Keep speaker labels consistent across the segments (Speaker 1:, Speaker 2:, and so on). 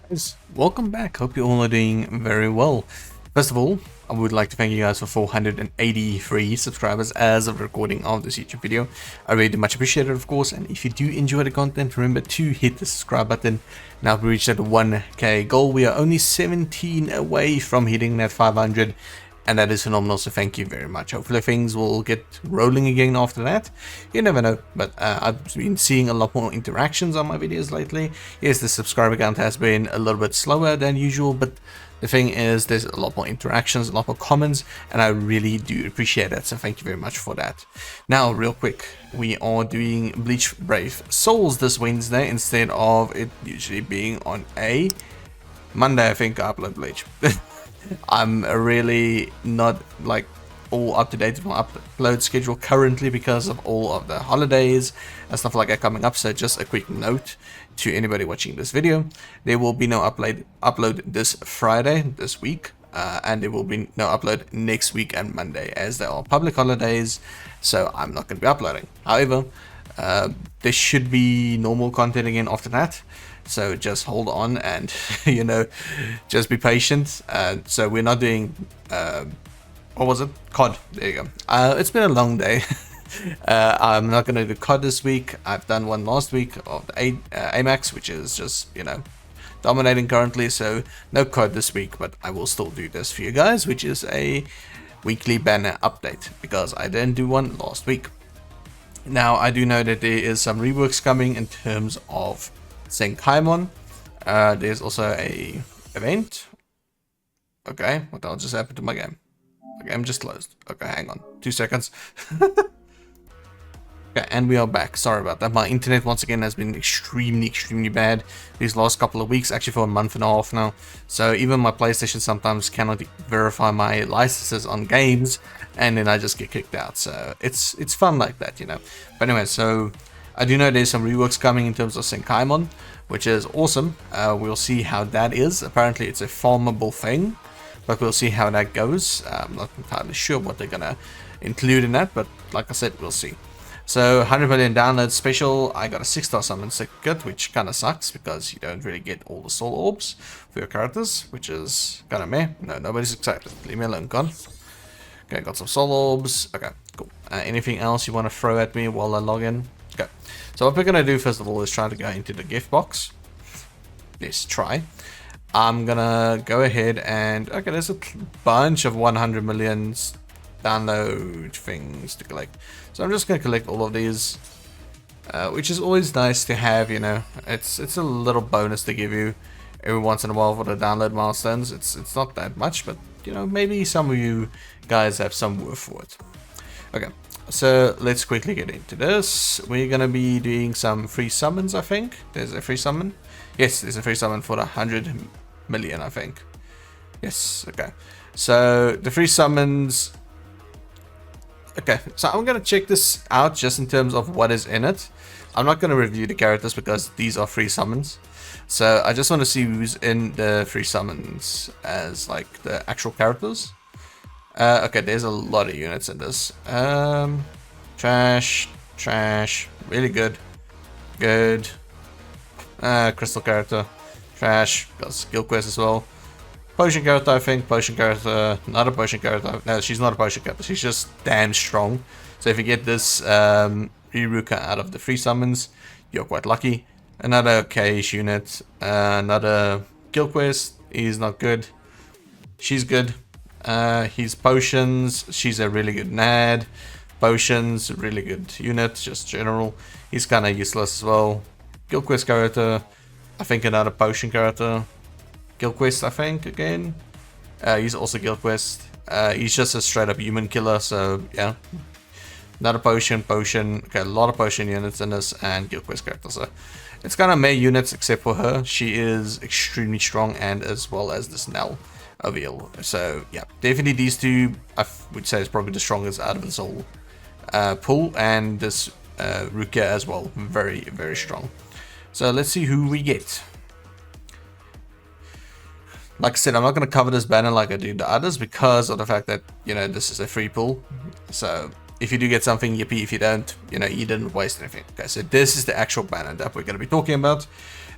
Speaker 1: Guys, welcome back. Hope you all are doing very well. First of all, I would like to thank you guys for 483 subscribers as of recording of this YouTube video. I really do much appreciate it, of course, and if you do enjoy the content, remember to hit the subscribe button. Now we reached that 1k goal. We are only 17 away from hitting that 500, and that is phenomenal, so thank you very much. Hopefully things will get rolling again after that. You never know, but I've been seeing a lot more interactions on my videos lately. Yes, the subscriber count has been a little bit slower than usual, but the thing is there's a lot more interactions, a lot more comments, and I really do appreciate that, so thank you very much for that. Now, real quick, we are doing Bleach Brave Souls this Wednesday instead of it usually being on a Monday. I think I upload Bleach. I'm really not like all up to date with my upload schedule currently because of all of the holidays and stuff like that coming up. So just a quick note to anybody watching this video: there will be no upload this Friday this week, and there will be no upload next week and Monday, as they are public holidays. So I'm not going to be uploading. However, there should be normal content again after that. So just hold on and, you know, just be patient. So we're not doing, what was it? COD. There you go. It's been a long day. I'm not going to do COD this week. I've done one last week of the AMAX, which is just, you know, dominating currently. So no COD this week, but I will still do this for you guys, which is a weekly banner update, because I didn't do one last week. Now, I do know that there is some reworks coming in terms of Senkaimon. There's also a event. Okay, what the hell just happened to my game? My game just closed. Okay, hang on, 2 seconds. Okay, and we are back. Sorry about that. My internet once again has been extremely bad these last couple of weeks, actually for a month and a half now. So even my PlayStation sometimes cannot verify my licenses on games, and then I just get kicked out. So it's fun like that, you know. But anyway, so I do know there's some reworks coming in terms of Senkaimon, which is awesome. We'll see how that is. Apparently it's a farmable thing, but we'll see how that goes. I'm not entirely sure what they're gonna include in that, but like I said, we'll see. So 100 million downloads special. I got a 6-star summon certificate, which kind of sucks because you don't really get all the soul orbs for your characters, which is kind of meh. No, nobody's excited. Leave me alone, con. Okay, got some soul orbs. Okay, cool. Anything else you want to throw at me while I log in? Okay, so what we're going to do first of all is try to go into the gift box. Let's try. I'm going to go ahead and... okay, there's a bunch of 100 million download things to collect. So I'm just going to collect all of these, which is always nice to have, you know. It's a little bonus to give you every once in a while for the download milestones. It's not that much, but, you know, maybe some of you guys have some worth for it. Okay. So let's quickly get into this. We're gonna be doing some free summons, I think. There's a free summon. Yes, there's a free summon for 100 million, I think. Yes, okay. So the free summons. Okay, so I'm gonna check this out just in terms of what is in it. I'm not gonna review the characters because these are free summons. So I just want to see who's in the free summons as like the actual characters. Okay, there's a lot of units in this. Trash, really good, crystal character, trash, got skill quest as well. Potion character, I think, potion character, not a potion character. No, she's not a potion character, she's just damn strong. So if you get this Riruka out of the free summons, you're quite lucky. Another Keish unit, another kill quest, he's not good. She's good. He's potions, she's a really good nad. Potions, really good unit, just general. He's kind of useless as well. Guild quest character, I think another potion character. Guild quest, I think, again. He's also guild quest. He's just a straight up human killer, so yeah. Another potion. Okay, a lot of potion units in this, and guild quest character. So it's kind of meh units except for her. She is extremely strong, and as well as this Nell. Avail. So yeah, definitely these two I would say is probably the strongest out of this whole pool, and this Rukia as well, very strong. So let's see who we get. Like I said, I'm not going to cover this banner like I do the others because of the fact that, you know, this is a free pool. So if you do get something, yippee. If you don't, you know, you didn't waste anything. Okay, so this is the actual banner that we're going to be talking about.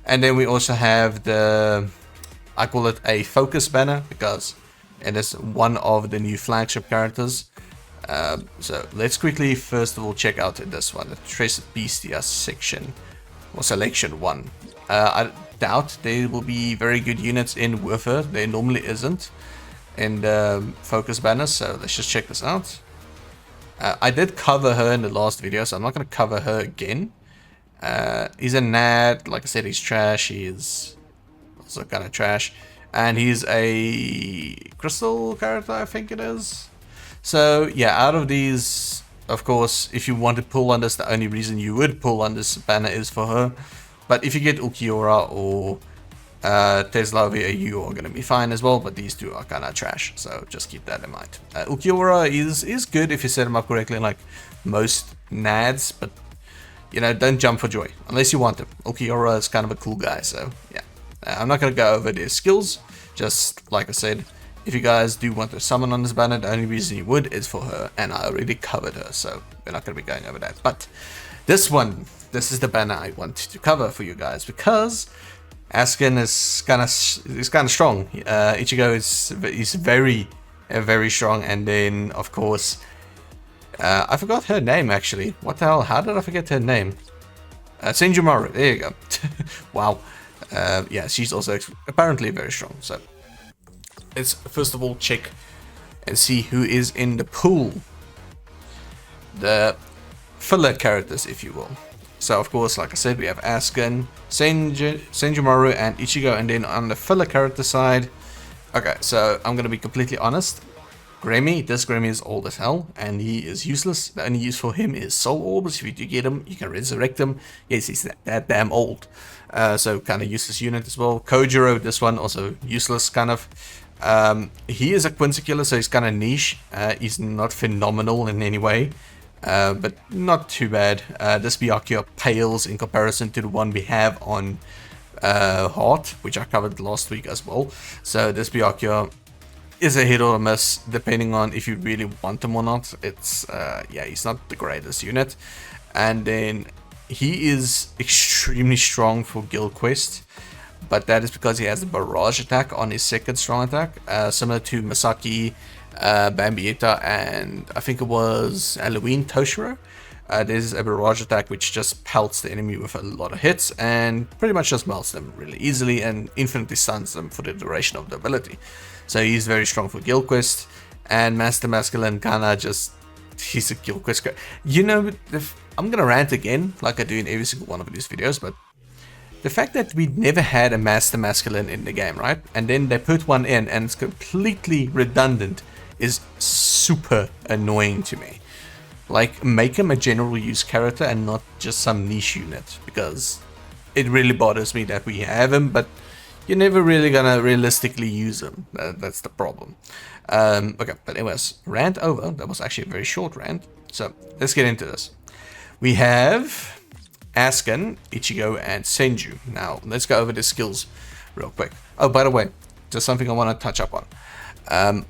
Speaker 1: And then we also have the I call it a focus banner because it is one of the new flagship characters. So let's quickly first of all check out this one, the Tresed Bestia section or selection 1. I doubt there will be very good units in with her. There normally isn't in the focus banners, so let's just check this out. I did cover her in the last video, so I'm not going to cover her again. He's a Nad, like I said, he's trash. He is also kind of trash, and he's a crystal character, I think it is. So yeah, out of these, of course, if you want to pull on this, the only reason you would pull on this banner is for her. But if you get Ulquiorra or Teslavia, you are going to be fine as well, but these two are kind of trash, so just keep that in mind. Ulquiorra is good if you set him up correctly, like most Nads, but you know, don't jump for joy unless you want him. Ulquiorra is kind of a cool guy, so yeah. I'm not going to go over their skills, just like I said, if you guys do want to summon on this banner, the only reason you would is for her, and I already covered her, so we're not going to be going over that. But this one, this is the banner I want to cover for you guys, because Askin is kind of strong. Ichigo is very strong, and then of course I forgot her name actually. What the hell? How did I forget her name? Senjumaru. There you go. Wow. Yeah, she's also apparently very strong. So let's first of all check and see who is in the pool. The filler characters, if you will. So of course, like I said, we have Askin, Senjumaru, and Ichigo, and then on the filler character side, okay, so I'm gonna be completely honest. Grammy, this Grammy is old as hell, and he is useless. The only use for him is soul orbs. If you do get him, you can resurrect him. Yes, he's that damn old. So kind of useless unit as well. Kojiro, this one also useless kind of. He is a Quincy killer, so he's kind of niche. He's not phenomenal in any way. But not too bad. This Byakuya pales in comparison to the one we have on Heart, which I covered last week as well. So this Byakuya is a hit or a miss, depending on if you really want him or not. It's, yeah, he's not the greatest unit. And then he is extremely strong for Guild Quest, but that is because he has a barrage attack on his second strong attack, similar to Masaki, Bambietta, and I think it was Halloween Toshiro. There's a barrage attack which just pelts the enemy with a lot of hits and pretty much just melts them really easily and infinitely stuns them for the duration of the ability. So he's very strong for Guild Quest, and Master Masculine kinda just, he's a Guild Quest guy. You know, I'm gonna rant again like I do in every single one of these videos, but the fact that we never had a Master Masculine in the game, right? And then they put one in and it's completely redundant is super annoying to me. Like, make him a general use character and not just some niche unit, because it really bothers me that we have him, but you're never really gonna realistically use him. That's the problem. Okay, but anyways, rant over. That was actually a very short rant. So let's get into this. We have Askin, Ichigo, and Senju. Now let's go over the skills real quick. Oh, by the way, just something I want to touch up on.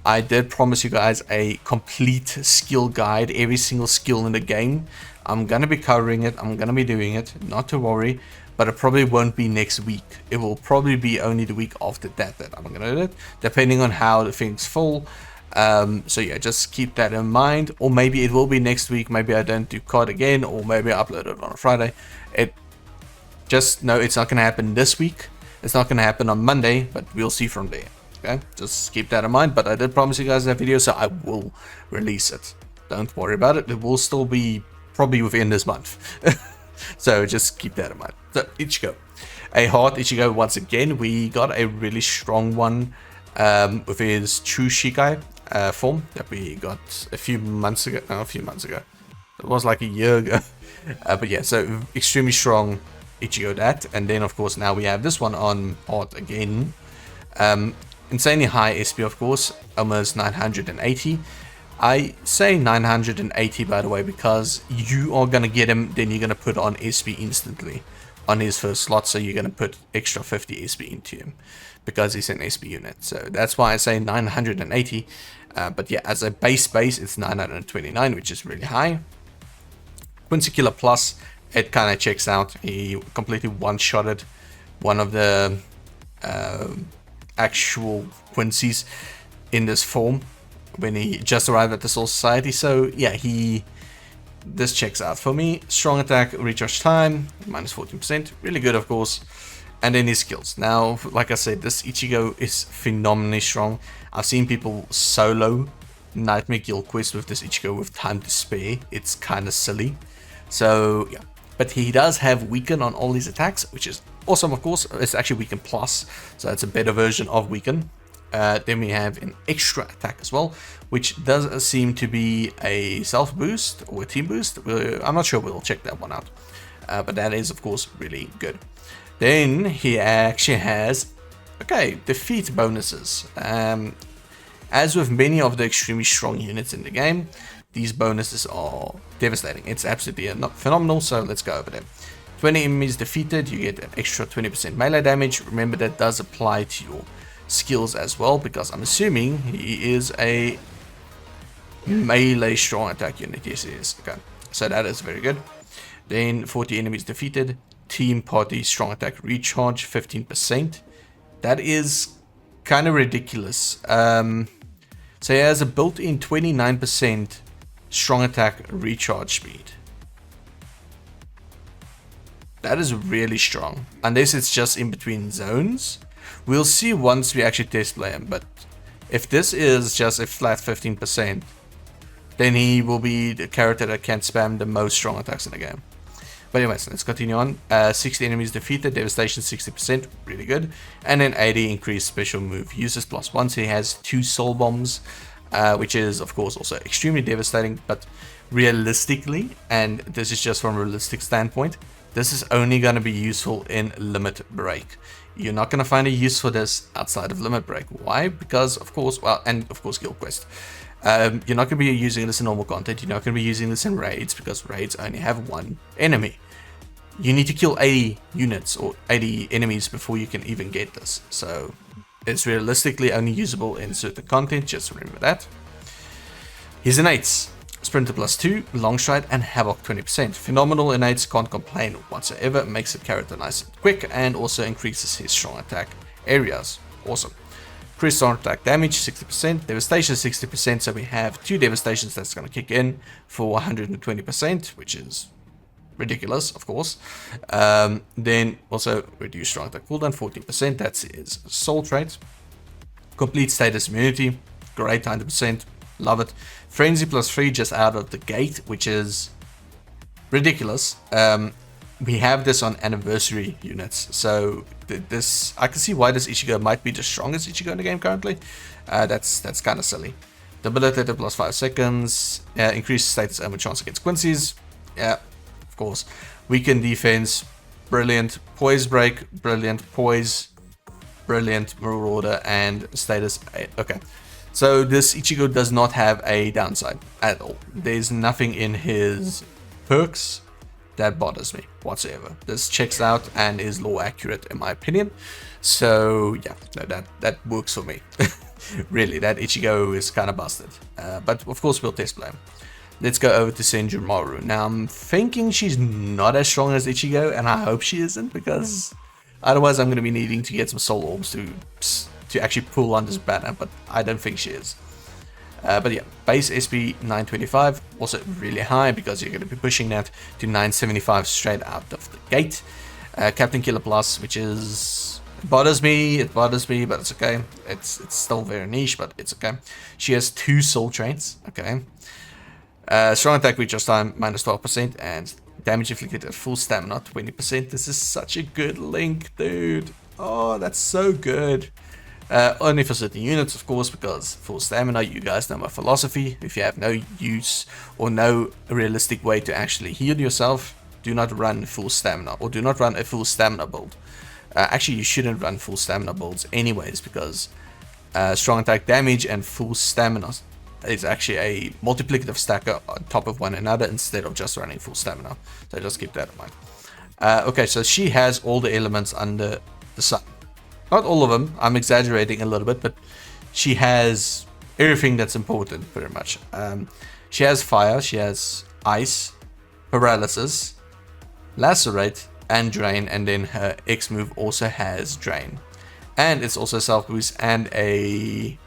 Speaker 1: I did promise you guys a complete skill guide, every single skill in the game. I'm gonna be covering it. I'm gonna be doing it. Not to worry. But it probably won't be next week. It will probably be only the week after that I'm gonna do it, depending on how the things fall. So yeah, just keep that in mind. Or maybe it will be next week. Maybe I don't do COD again, or maybe I upload it on a Friday. Just know it's not gonna happen this week. It's not gonna happen on Monday, but we'll see from there. Okay, just keep that in mind. But I did promise you guys that video, so I will release it. Don't worry about it. It will still be probably within this month. So just keep that in mind. So Ichigo, a Heart Ichigo once again. We got a really strong one with his True Shikai form that we got a few months ago. No, a few months ago. It was like a year ago. But yeah, so extremely strong Ichigo that. And then of course now we have this one on Heart again. Insanely high SP, of course, almost 980. I say 980 by the way because you are going to get him, then you're going to put on SP instantly on his first slot, so you're going to put extra 50 SP into him because he's an SP unit. So that's why I say 980, but yeah, as a base it's 929, which is really high. Quincy Killer Plus, it kind of checks out. He completely one-shotted one of the actual Quincy's in this form when he just arrived at the Soul Society. So yeah, this checks out for me. Strong attack, recharge time, minus 14%, really good of course. And then his skills. Now, like I said, this Ichigo is phenomenally strong. I've seen people solo Nightmare Guild quest with this Ichigo with time to spare. It's kind of silly. So yeah, but he does have weaken on all his attacks, which is awesome of course. It's actually weaken plus, so it's a better version of weaken. Then we have an extra attack as well, which does seem to be a self boost or a team boost. I'm not sure, we'll check that one out. But that is of course really good. Then he actually has, okay, defeat bonuses. As with many of the extremely strong units in the game, these bonuses are devastating. It's absolutely phenomenal, so let's go over them. 20 enemies defeated, you get an extra 20% melee damage. Remember, that does apply to your skills as well, because I'm assuming he is a melee strong attack unit. Yes, he is. Okay, so that is very good. Then 40 enemies defeated, team party strong attack recharge 15%. That is kind of ridiculous. So he has a built-in 29% strong attack recharge speed. That is really strong, unless it's just in between zones. We'll see once we actually test play him, but if this is just a flat 15%, then he will be the character that can spam the most strong attacks in the game. But anyways, let's continue on. 60 enemies defeated, devastation 60%, really good. And then 80 increased special move uses +1, so he has 2 soul bombs, which is of course also extremely devastating. But realistically, and this is just from a realistic standpoint, this is only going to be useful in Limit Break. You're not going to find a use for this outside of Limit Break. Why? Because of course, well, and of course Guild Quest. You're not going to be using this in normal content. You're not going to be using this in raids, because raids only have one enemy. You need to kill 80 units or 80 enemies before you can even get this. So it's realistically only usable in certain content. Just remember that. His innates: Sprinter +2, Long Stride, and Havoc 20%. Phenomenal innates, can't complain whatsoever. Makes the character nice and quick, and also increases his strong attack areas. Awesome. Increased strong attack damage 60%, devastation 60%, so we have 2 devastations that's going to kick in for 120%, which is ridiculous, of course. Then also reduce strong attack cooldown 14%, that's his soul trait. Complete status immunity, great, 100%, love it. Frenzy +3 just out of the gate, which is ridiculous. We have this on anniversary units, so this, I can see why this Ichigo might be the strongest Ichigo in the game currently. That's kind of silly. Debilitated +5 seconds, increased status armor chance against Quincy's, yeah, of course. Weakened defense, brilliant. Poise break, brilliant. Poise, brilliant. Marauder, and status 8. Okay, so this Ichigo does not have a downside at all. There's nothing in his perks that bothers me whatsoever. This checks out and is lore accurate in my opinion. So yeah, that works for me. Really, that Ichigo is kind of busted. But of course we'll test play him. Let's go over to Senjumaru. Now I'm thinking she's not as strong as Ichigo, and I hope she isn't, because otherwise I'm going to be needing to get some soul orbs to actually pull on this banner, but I don't think she is. But yeah, base SP 925, also really high, because you're going to be pushing that to 975 straight out of the gate. Captain Killer Plus, which is, it bothers me, but it's okay. It's still very niche, but it's okay. She has 2 soul traits, okay. Strong attack recharge time -12%, and damage inflicted at full stamina 20%. This is such a good link, dude. Oh, that's so good. Only for certain units, of course, because full stamina, you guys know my philosophy. If you have no use or no realistic way to actually heal yourself, do not run full stamina, or do not run a full stamina build. Actually, you shouldn't run full stamina builds anyways, because strong attack damage and full stamina is actually a multiplicative stacker on top of one another, instead of just running full stamina. So just keep that in mind. Okay, so she has all the elements under the sun. Not all of them, I'm exaggerating a little bit, but she has everything that's important, pretty much. She has fire, she has ice, paralysis, lacerate, and drain, and then her X move also has drain. and it's also self boost and a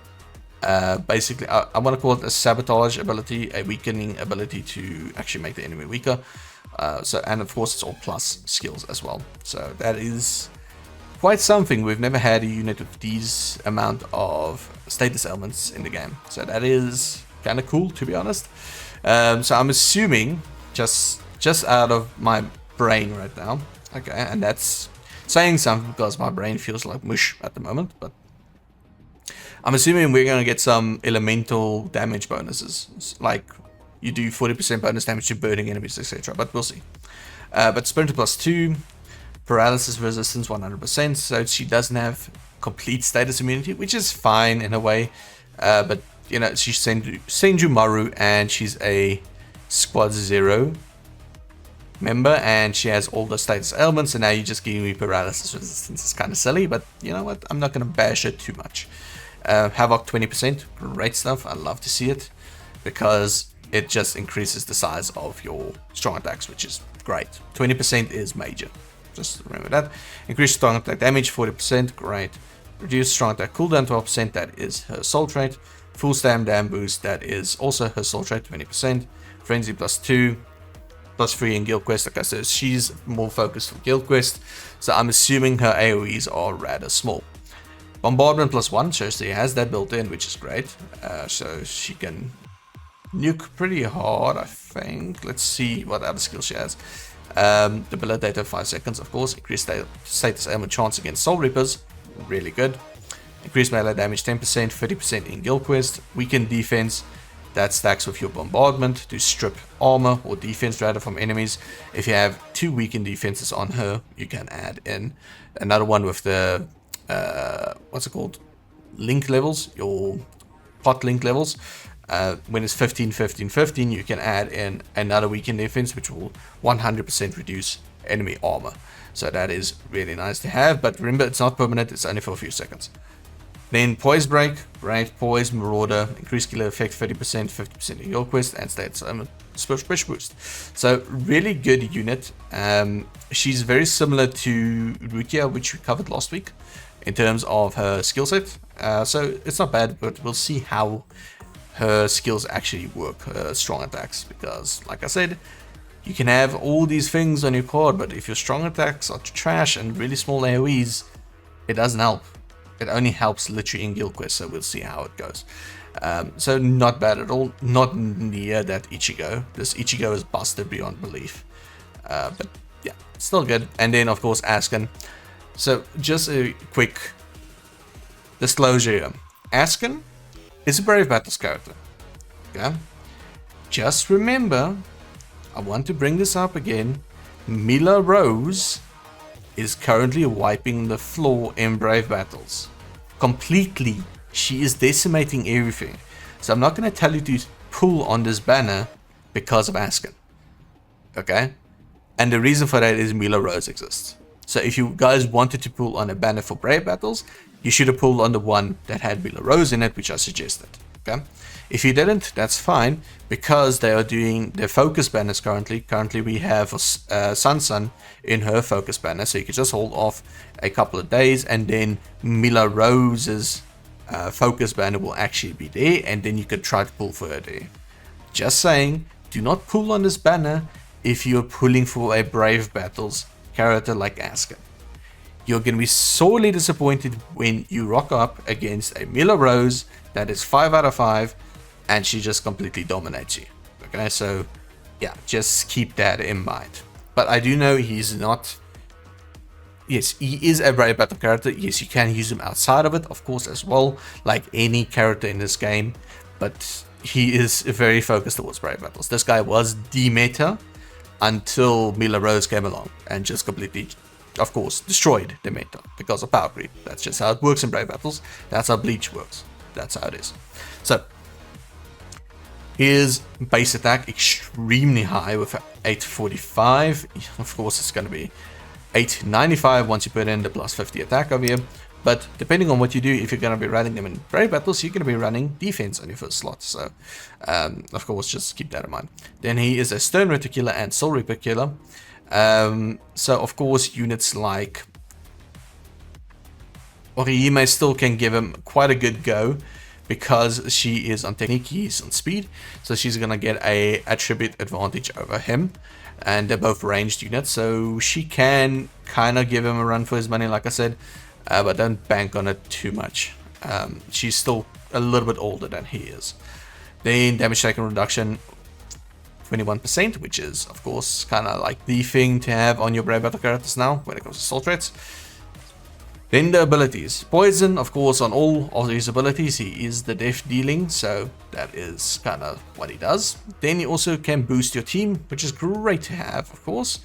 Speaker 1: basically I want to call it a sabotage ability, a weakening ability to actually make the enemy weaker. And of course it's all plus skills as well. So that is quite something. We've never had a unit with these amount of status elements in the game, so that is kind of cool, to be honest. So I'm assuming, just out of my brain right now, okay, and that's saying something because my brain feels like mush at the moment, but I'm assuming we're going to get some elemental damage bonuses, like you do 40% bonus damage to burning enemies, etc. But we'll see. But Sprinter +2, paralysis resistance 100%, so she doesn't have complete status immunity, which is fine in a way. But you know, she's Senju Maru, and she's a Squad 0 member, and she has all the status elements, and now you're just giving me paralysis resistance. It's kind of silly, but you know what? I'm not going to bash it too much. Havoc 20%, great stuff. I love to see it because it just increases the size of your strong attacks, which is great. 20% is major. Just remember that. Increase strong attack damage 40%, great. Reduce strong attack cooldown 12%, that is her soul trait. Full dam boost, that is also her soul trait 20%. Frenzy +2, +3 in Guild Quest. Okay, so she's more focused for Guild Quest, so I'm assuming her AoEs are rather small. Bombardment +1, so she has that built in, which is great. So she can nuke pretty hard, I think. Let's see what other skills she has. Debilitator 5 seconds, of course. Increased status ailment chance against Soul Reapers, really good. Increased melee damage 10%, 30% in Guild Quest. Weakened defense, that stacks with your bombardment to strip armor or defense rather from enemies. If you have 2 weakened defenses on her, you can add in another one with the what's it called? Link levels, your pot link levels. When it's 15, 15, 15, you can add in another weakened defense, which will 100% reduce enemy armor. So that is really nice to have, but remember, it's not permanent, it's only for a few seconds. Then Poise Break, right? Poise, Marauder, increased killer effect 30%, 50% in Guild Quest, and status special boost. So really good unit. She's very similar to Rukia, which we covered last week in terms of her skill set. So it's not bad, but we'll see how her skills actually work, her strong attacks, because like I said, you can have all these things on your card, but if your strong attacks are trash and really small AoEs, it doesn't help. It only helps literally in Guild Quest, so we'll see how it goes. So not bad at all, not near that Ichigo. This Ichigo is busted beyond belief, but yeah, still good. And then of course Asken. So just a quick disclosure here. Asken is a Brave Battles character. Okay? Just remember, I want to bring this up again. Mila Rose is currently wiping the floor in Brave Battles. Completely. She is decimating everything. So I'm not going to tell you to pull on this banner because of Asken. Okay? And the reason for that is Mila Rose exists. So if you guys wanted to pull on a banner for Brave Battles, you should have pulled on the one that had Mila Rose in it, which I suggested. Okay? If you didn't, that's fine, because they are doing their focus banners currently. Currently we have Sun in her focus banner, so you can just hold off a couple of days, and then Mila Rose's focus banner will actually be there, and then you could try to pull for her there. Just saying, do not pull on this banner if you're pulling for a Brave Battles character like Asken. You're going to be sorely disappointed when you rock up against a Mila Rose that is 5 out of 5 and she just completely dominates you. Okay, so yeah, just keep that in mind. But I do know he's not... Yes, he is a Brave Battle character. Yes, you can use him outside of it, of course, as well, like any character in this game. But he is very focused towards Brave Battles. This guy was the meta until Mila Rose came along and just completely, of course, destroyed the meta because of power creep. That's just how it works in Brave Battles. That's how Bleach works. That's how it is. So, his base attack extremely high with 845. Of course, it's going to be 895 once you put in the plus 50 attack over here. But depending on what you do, if you're going to be running them in Brave Battles, you're going to be running defense on your first slot. So, of course, just keep that in mind. Then he is a Stone Ritter killer and Soul Reaper killer. So, of course, units like Orihime still can give him quite a good go because she is on technique, he's on speed, so she's gonna get a attribute advantage over him, and they're both ranged units, so she can kind of give him a run for his money, like I said, but don't bank on it too much. She's still a little bit older than he is. Then damage taken reduction 21%, which is of course kind of like the thing to have on your Brave Battle characters now when it comes to soul threats. Then the abilities. Poison, of course, on all of his abilities, he is the death dealing, so that is kind of what he does. Then he also can boost your team, which is great to have, of course,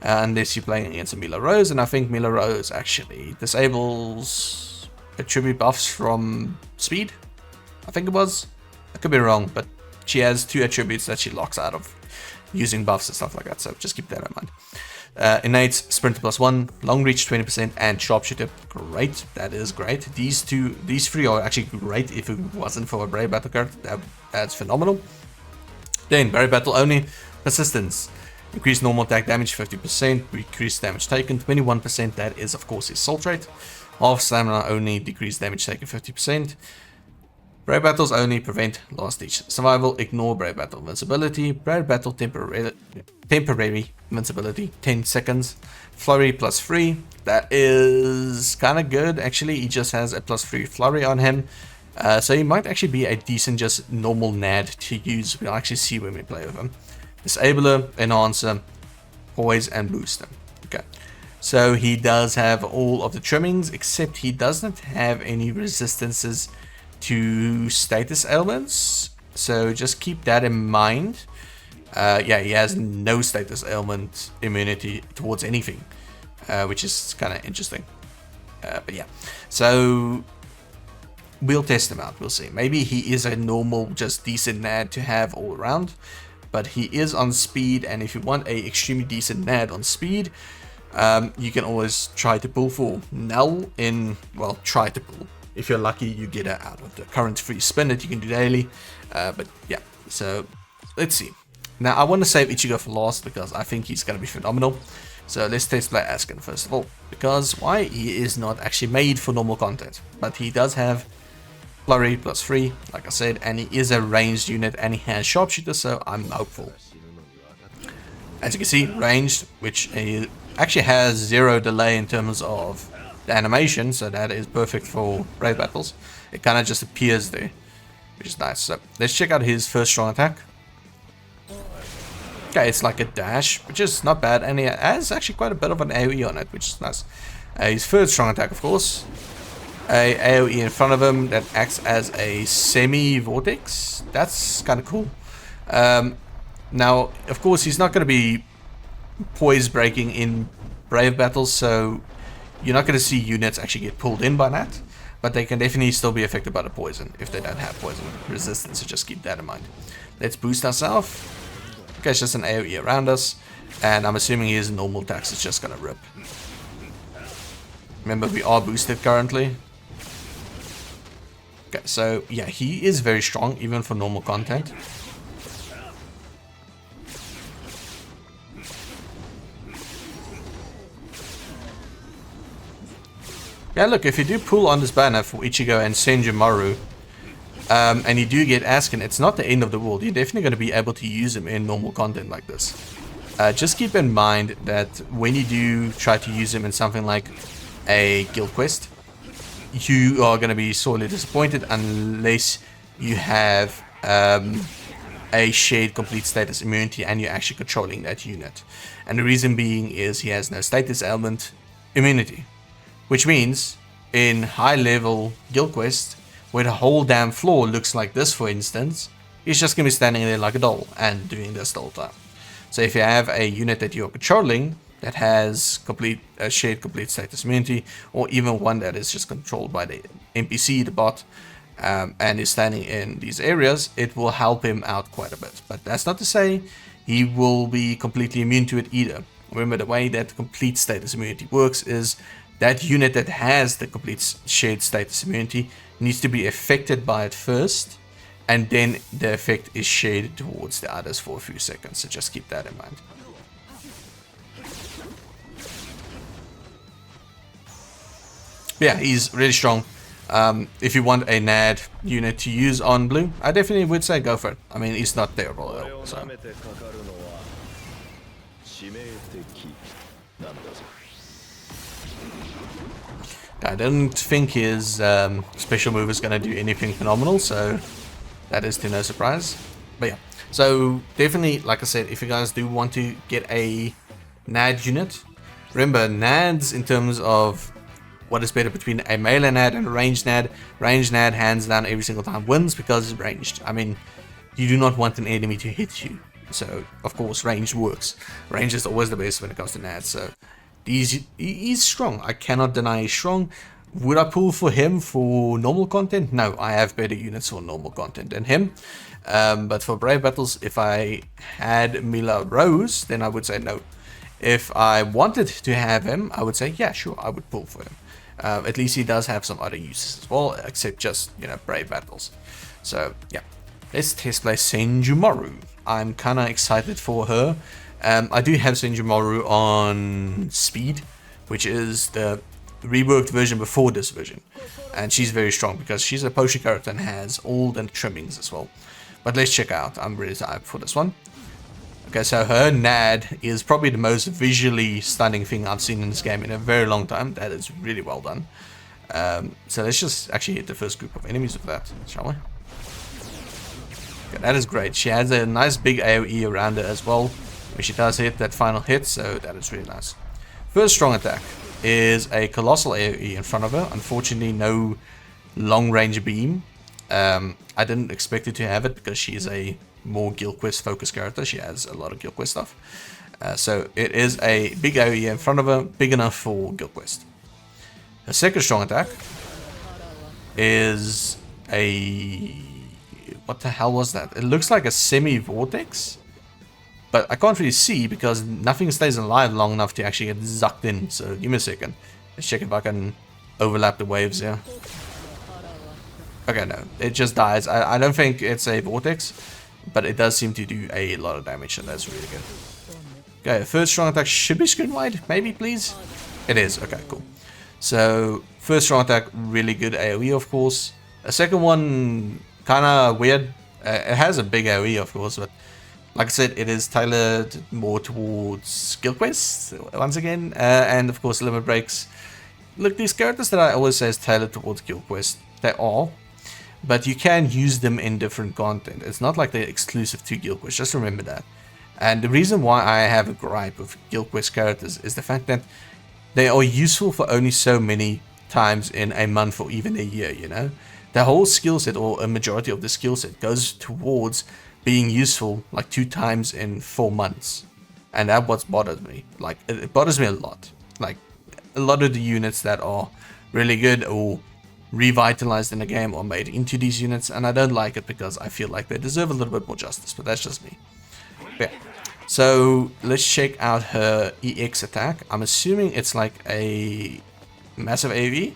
Speaker 1: unless you're playing against a Mila Rose, and I think Mila Rose actually disables attribute buffs from speed, I think it was. I could be wrong, but she has 2 attributes that she locks out of using buffs and stuff like that, so just keep that in mind. Innate, Sprinter +1, Long Reach 20%, and Sharpshooter. Great, that is great. These 3 are actually great. If it wasn't for a Brave Battle card, that's phenomenal. Then Brave Battle only, Persistence. Increase normal attack damage 50%, decrease damage taken 21%, that is of course his salt rate. Half stamina only, decrease damage taken 50%. Brave Battles only, prevent last ditch survival, ignore Brave Battle invincibility, Brave Battle temporary invincibility 10 seconds, flurry +3, that is kind of good actually. He just has a +3 flurry on him, so he might actually be a decent just normal NAD to use. We'll actually see when we play with him. Disabler, Enhancer, Poise, and Booster. Okay, so he does have all of the trimmings, except he doesn't have any resistances to status ailments, so just keep that in mind. Yeah, he has no status ailment immunity towards anything, which is kind of interesting. But yeah, so we'll test him out, we'll see. Maybe he is a normal, just decent NAD to have all around, but he is on speed, and if you want a extremely decent NAD on speed, you can always try to pull for Null in, well, try to pull. If you're lucky, you get it out of the current free spin that you can do daily. But yeah, so let's see. Now, I want to save Ichigo for last because I think he's going to be phenomenal. So let's test play Asken first of all. Because why? He is not actually made for normal content. But he does have Flurry +3, like I said. And he is a ranged unit and he has Sharpshooter, so I'm hopeful. As you can see, ranged, which he actually has 0 delay in terms of the animation, so that is perfect for Brave Battles. It kind of just appears there, which is nice. So let's check out his first strong attack. Okay, it's like a dash, which is not bad, and he has actually quite a bit of an AoE on it, which is nice. His first strong attack, of course, a AoE in front of him that acts as a semi-vortex. That's kind of cool. Now, of course, he's not going to be poise breaking in Brave Battles, so you're not going to see units actually get pulled in by that, but they can definitely still be affected by the poison if they don't have poison resistance, so just keep that in mind. Let's boost ourselves. Okay, it's just an AoE around us, and I'm assuming his normal attacks is just going to rip. Remember, we are boosted currently. Okay, so yeah, he is very strong even for normal content. Yeah, look, if you do pull on this banner for Ichigo and Senjumaru, and you do get Asken, it's not the end of the world. You're definitely going to be able to use him in normal content like this. Just keep in mind that when you do try to use him in something like a guild quest, you are going to be sorely disappointed unless you have a shared complete status immunity and you're actually controlling that unit. And the reason being is he has no status ailment immunity. Which means, in high-level guild quest, where the whole damn floor looks like this, for instance, he's just going to be standing there like a doll and doing this the whole time. So if you have a unit that you're controlling that has shared complete status immunity, or even one that is just controlled by the NPC, the bot, and is standing in these areas, it will help him out quite a bit. But that's not to say he will be completely immune to it either. Remember, the way that complete status immunity works is that unit that has the complete shared status immunity needs to be affected by it first, and then the effect is shared towards the others for a few seconds, so just keep that in mind. yeah, he's really strong. If you want a NAD unit to use on blue, I definitely would say go for it. I mean, he's not terrible at all. So. I don't think his special move is going to do anything phenomenal, so that is to no surprise. But yeah, so definitely, like I said, if you guys do want to get a NAD unit, remember NADs in terms of what is better between a melee NAD and a ranged NAD. Ranged NAD hands down every single time wins because it's ranged. I mean, you do not want an enemy to hit you, so of course range works. Range is always the best when it comes to NADs. So he's strong. I cannot deny he's strong. Would I pull for him for normal content? No, I have better units for normal content than him. But for Brave Battles, if I had Mila Rose, then I would say no. If I wanted to have him, I would say yeah, sure, I would pull for him. At least he does have some other uses as well, except just, you know, Brave Battles. So yeah, let's test play Senjumaru. I'm kind of excited for her. I do have Senjumaru on speed, which is the reworked version before this version, and she's very strong because she's a potion character and has all the trimmings as well. But let's check out. I'm really hyped for this one. Okay, so her NAD is probably the most visually stunning thing I've seen in this game in a very long time. That is really well done. So let's just actually hit the first group of enemies with that, shall we? Okay, that is great. She has a nice big AoE around her as well, when she does hit that final hit, so that is really nice. First strong attack is a colossal AoE in front of her. Unfortunately, no long range beam. I didn't expect it to have it because she is a more Guild Quest focused character. She has a lot of Guild Quest stuff. So it is a big AoE in front of her, big enough for Guild Quest. Her second strong attack is a... what the hell was that? It looks like a semi-vortex, but I can't really see because nothing stays alive long enough to actually get sucked in. So give me a second. Let's check if I can overlap the waves here. Okay, no, it just dies. I don't think it's a vortex, but it does seem to do a lot of damage, and that's really good. Okay, first strong attack should be screen wide, maybe, please? It is, okay, cool. So, first strong attack, really good AoE, of course. A second one, kinda weird. It has a big AoE, of course, but like I said, it is tailored more towards Guild Quest, once again, and of course limit breaks. Look, these characters that I always say is tailored towards Guild Quest, they are, but you can use them in different content. It's not like they're exclusive to Guild Quest, just remember that. And the reason why I have a gripe with Guild Quest characters is the fact that they are useful for only so many times in a month or even a year, you know? The whole skill set, or a majority of the skill set, goes towards being useful like 2 times in 4 months. And that's what bothers me. Like, it bothers me a lot. Like, a lot of the units that are really good or revitalized in the game or made into these units, and I don't like it because I feel like they deserve a little bit more justice, but that's just me. Yeah. So let's check out her EX attack. I'm assuming it's like a massive AoE.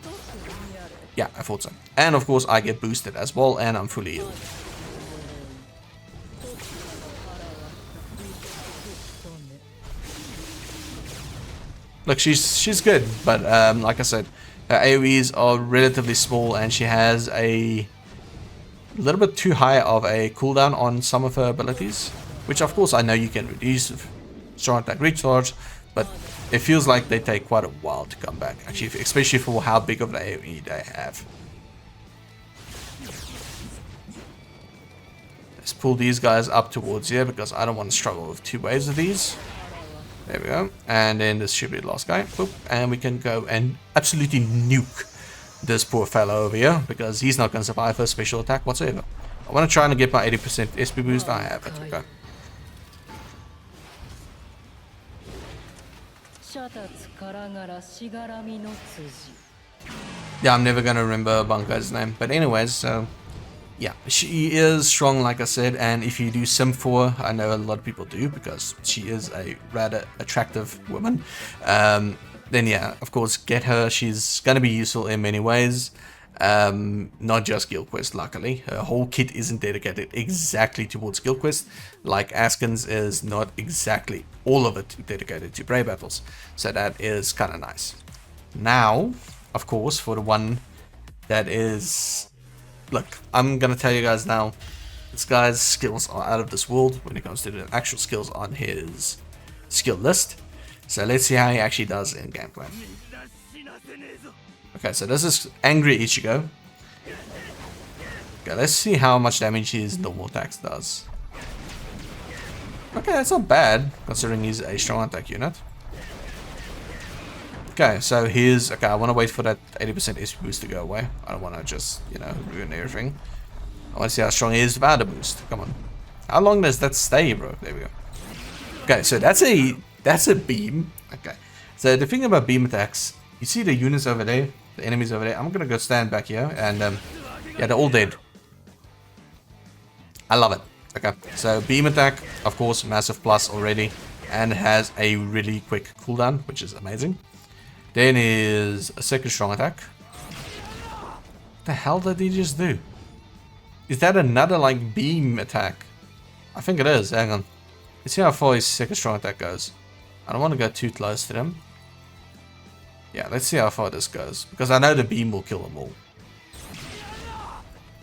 Speaker 1: Yeah, I thought so. And of course I get boosted as well, and I'm fully healed. Look, she's good, but like I said, her AoEs are relatively small, and she has a little bit too high of a cooldown on some of her abilities, which of course I know you can reduce with strong attack recharge, but it feels like they take quite a while to come back, actually, especially for how big of an AoE they have. Let's pull these guys up towards here because I don't want to struggle with 2 waves of these. There we go. And then this should be the last guy. Boop. And we can go and absolutely nuke this poor fellow over here because he's not going to survive her special attack whatsoever. I want to try and get my 80% SP boost. I have it. Okay. Yeah, I'm never going to remember Banka's name. But anyways, so... yeah, she is strong, like I said, and if you do simp for her, I know a lot of people do because she is a rather attractive woman, then yeah, of course, get her. She's going to be useful in many ways, not just Guild Quest, luckily. Her whole kit isn't dedicated exactly towards Guild Quest, like Askin's is not exactly all of it dedicated to Brave Battles, so that is kind of nice. Now, of course, for the one that is... Look, I'm gonna tell you guys now, this guy's skills are out of this world when it comes to the actual skills on his skill list. So let's see how he actually does in gameplay. Okay, so this is Angry Ichigo. Okay, let's see how much damage his normal attacks does. Okay, that's not bad, considering he's a strong attack unit. Okay, so here's... Okay, I want to wait for that 80% SP boost to go away. I don't want to just, you know, ruin everything. I want to see how strong he is without a boost. Come on. How long does that stay, bro? There we go. Okay, so that's a beam. Okay. So the thing about beam attacks, you see the units over there, the enemies over there. I'm going to go stand back here, and yeah, they're all dead. I love it. Okay, so beam attack, of course, massive plus already, and has a really quick cooldown, which is amazing. Then is a second strong attack. What the hell did he just do? Is that another like beam attack? I think it is. Hang on. Let's see how far his second strong attack goes. I don't want to go too close to them. Yeah, let's see how far this goes, because I know the beam will kill them all.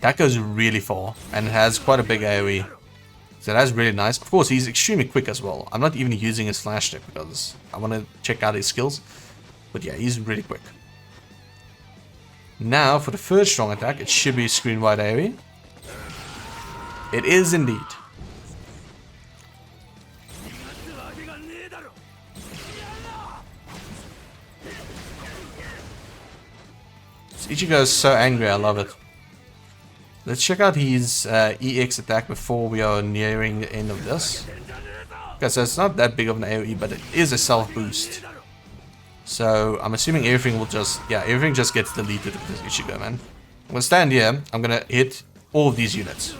Speaker 1: That goes really far, and it has quite a big AoE. So that's really nice. Of course, he's extremely quick as well. I'm not even using his flash stick because I want to check out his skills. But yeah, he's really quick. Now, for the first strong attack, it should be screen-wide AoE. It is indeed. Ichigo is so angry, I love it. Let's check out his EX attack before we are nearing the end of this. Okay, so it's not that big of an AoE, but it is a self-boost. So I'm assuming everything will just... Yeah, everything just gets deleted with this Ichigo, man. I'm gonna stand here. I'm gonna hit all of these units.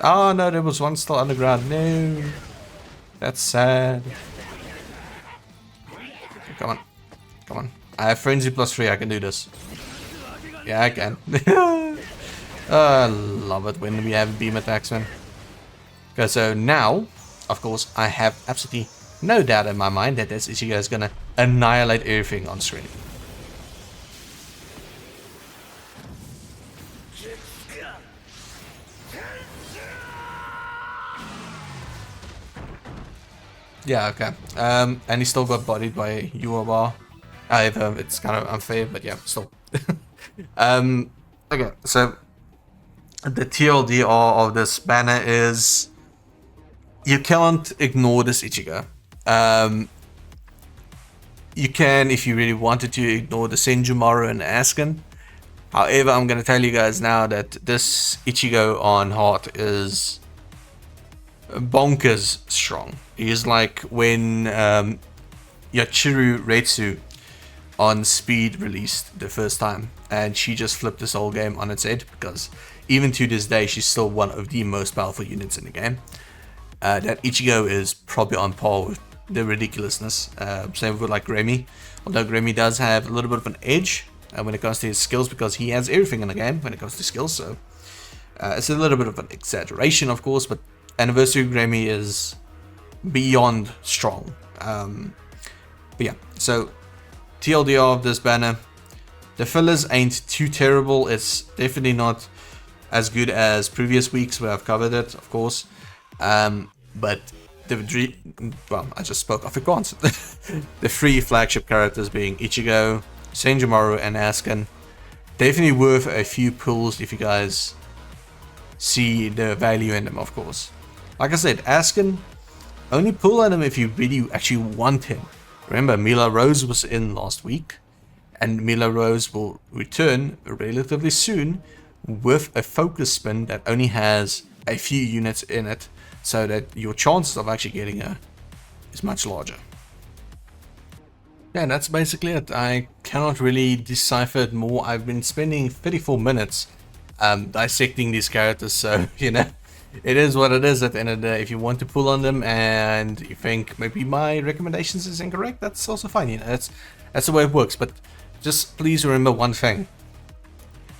Speaker 1: Oh no, there was one still underground. No. That's sad. Come on. Come on. I have Frenzy +3, I can do this. Yeah, I can. I love it when we have beam attacks, man. Okay, so now, of course, I have absolutely no doubt in my mind that this Ichigo is gonna annihilate everything on screen. Yeah, okay. And he still got bodied by Yuaba. It's kind of unfair, but yeah, still. Okay, so the TLDR of this banner is you can't ignore this Ichigo. You can, if you really wanted to, ignore the Senjumaru and Asken. However, I'm going to tell you guys now that this Ichigo on Heart is bonkers strong. He's like when Yachiru Retsu on Speed released the first time, and she just flipped this whole game on its head, because even to this day she's still one of the most powerful units in the game. That Ichigo is probably on par with the ridiculousness. Same with like Remy, although Remy does have a little bit of an edge when it comes to his skills, because he has everything in the game when it comes to skills, so it's a little bit of an exaggeration, of course, but Anniversary Remy is beyond strong. But yeah, so TLDR of this banner, the fillers ain't too terrible. It's definitely not as good as previous weeks where I've covered it, of course. But well, I just spoke Afrikaans. The three flagship characters being Ichigo, Senjumaru, and Asken. Definitely worth a few pulls if you guys see the value in them, of course. Like I said, Asken, only pull at him if you really actually want him. Remember, Mila Rose was in last week, and Mila Rose will return relatively soon with a focus spin that only has a few units in it, so that your chances of actually getting her is much larger. Yeah, that's basically it. I cannot really decipher it more. I've been spending 34 minutes dissecting these characters, so you know, it is what it is at the end of the day. If you want to pull on them and you think maybe my recommendations is incorrect, that's also fine. You know, that's the way it works. But just please remember one thing: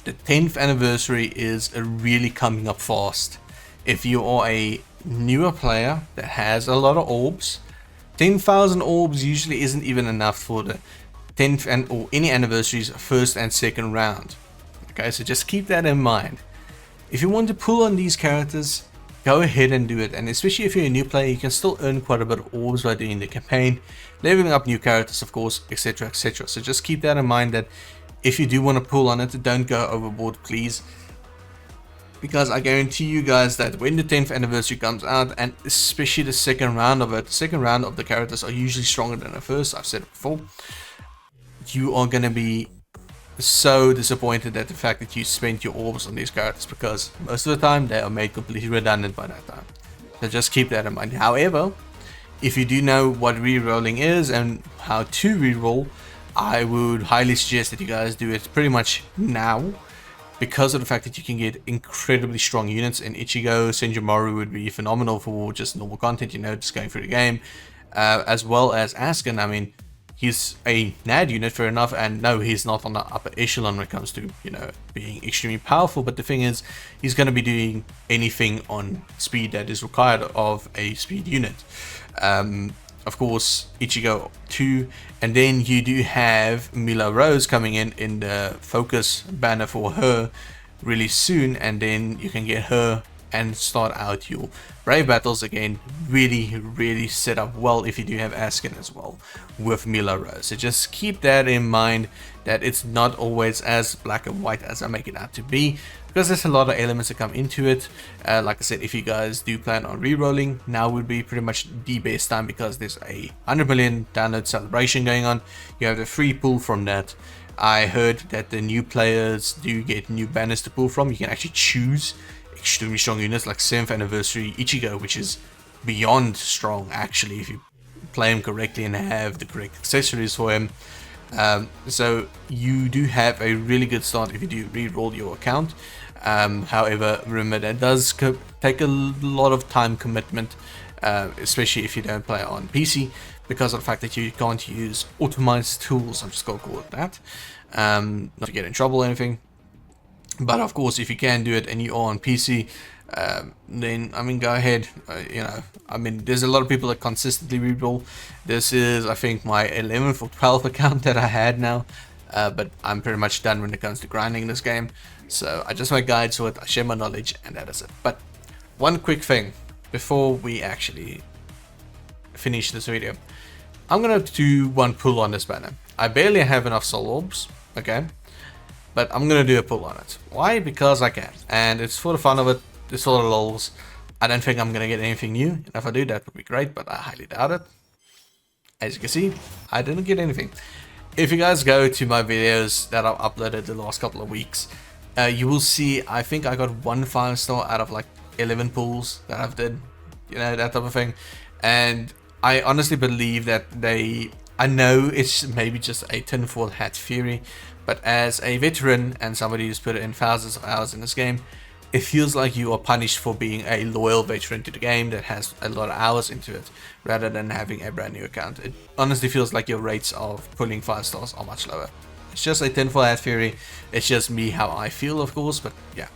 Speaker 1: the 10th anniversary is really coming up fast. If you are a newer player that has a lot of orbs, 10,000 orbs usually isn't even enough for the 10th and or any anniversaries first and second round. Okay, so just keep that in mind. If you want to pull on these characters, go ahead and do it, and especially if you're a new player, you can still earn quite a bit of orbs by doing the campaign, leveling up new characters, of course, etc, etc. So just keep that in mind, that if you do want to pull on it, don't go overboard, please, because I guarantee you guys that when the 10th anniversary comes out, and especially the second round of it, the second round of the characters are usually stronger than the first. I've said it before. You are going to be so disappointed at the fact that you spent your orbs on these characters, because most of the time they are made completely redundant by that time. So just keep that in mind. However, if you do know what re-rolling is and how to re-roll, I would highly suggest that you guys do it pretty much now, because of the fact that you can get incredibly strong units. In Ichigo, Senjumaru would be phenomenal for just normal content, you know, just going through the game, as well as Askin. I mean, he's a NAD unit, fair enough, and no, he's not on the upper echelon when it comes to, you know, being extremely powerful, but the thing is, he's going to be doing anything on speed that is required of a speed unit. Of course, Ichigo 2, and then you do have Mila Rose coming in the focus banner for her really soon, and then you can get her and start out your Brave battles again, really set up well if you do have Askin as well with Mila Rose. So just keep that in mind, that it's not always as black and white as I make it out to be, because there's a lot of elements that come into it. Like I said, if you guys do plan on re-rolling, now would be pretty much the best time, because there's a 100 million download celebration going on. You have the free pull from that. I heard that the new players do get new banners to pull from. You can actually choose extremely strong units like 7th anniversary Ichigo, which is beyond strong actually if you play him correctly and have the correct accessories for him. So you do have a really good start if you do re-roll your account. However, remember, that does take a lot of time commitment, especially if you don't play on PC, because of the fact that you can't use optimized tools. I'm just gonna call it that, not to get in trouble or anything. But of course, if you can do it and you are on PC, then I mean, go ahead. You know, I mean, there's a lot of people that consistently reroll. This is, I think, my 11th or 12th account that I had now, but I'm pretty much done when it comes to grinding this game. So I just make guides to it, I share my knowledge, and that is it. But one quick thing before we actually finish this video, I'm gonna do one pull on this banner. I barely have enough soul orbs, okay, but I'm gonna do a pull on it. Why? Because I can, and it's for the fun of it. It's for the lols. I don't think I'm gonna get anything new, and if I do, that would be great, but I highly doubt it. As you can see, I didn't get anything. If you guys go to my videos that I've uploaded the last couple of weeks, you will see I think I got 1 5-star out of like 11 pulls that I've did, you know, that type of thing. And I honestly believe that I know it's maybe just a tinfoil hat theory, but as a veteran and somebody who's put in thousands of hours in this game, it feels like you are punished for being a loyal veteran to the game that has a lot of hours into it, rather than having a brand new account. It honestly feels like your rates of pulling 5 stars are much lower. It's just a tinfoil hat theory. It's just me, how I feel, of course, but yeah.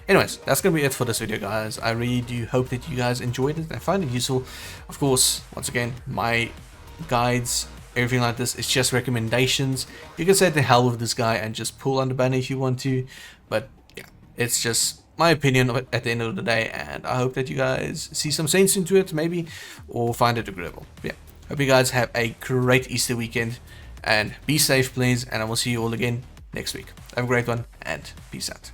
Speaker 1: Anyways, that's gonna be it for this video, guys. I really do hope that you guys enjoyed it and find it useful. Of course, once again, my guides, everything like this, it's just recommendations. You can say the hell with this guy and just pull on the banner if you want to, but yeah, it's just my opinion of it at the end of the day, and I hope that you guys see some sense into it, maybe, or find it agreeable. Yeah, hope you guys have a great Easter weekend, and be safe, please, and I will see you all again next week. Have a great one, and peace out.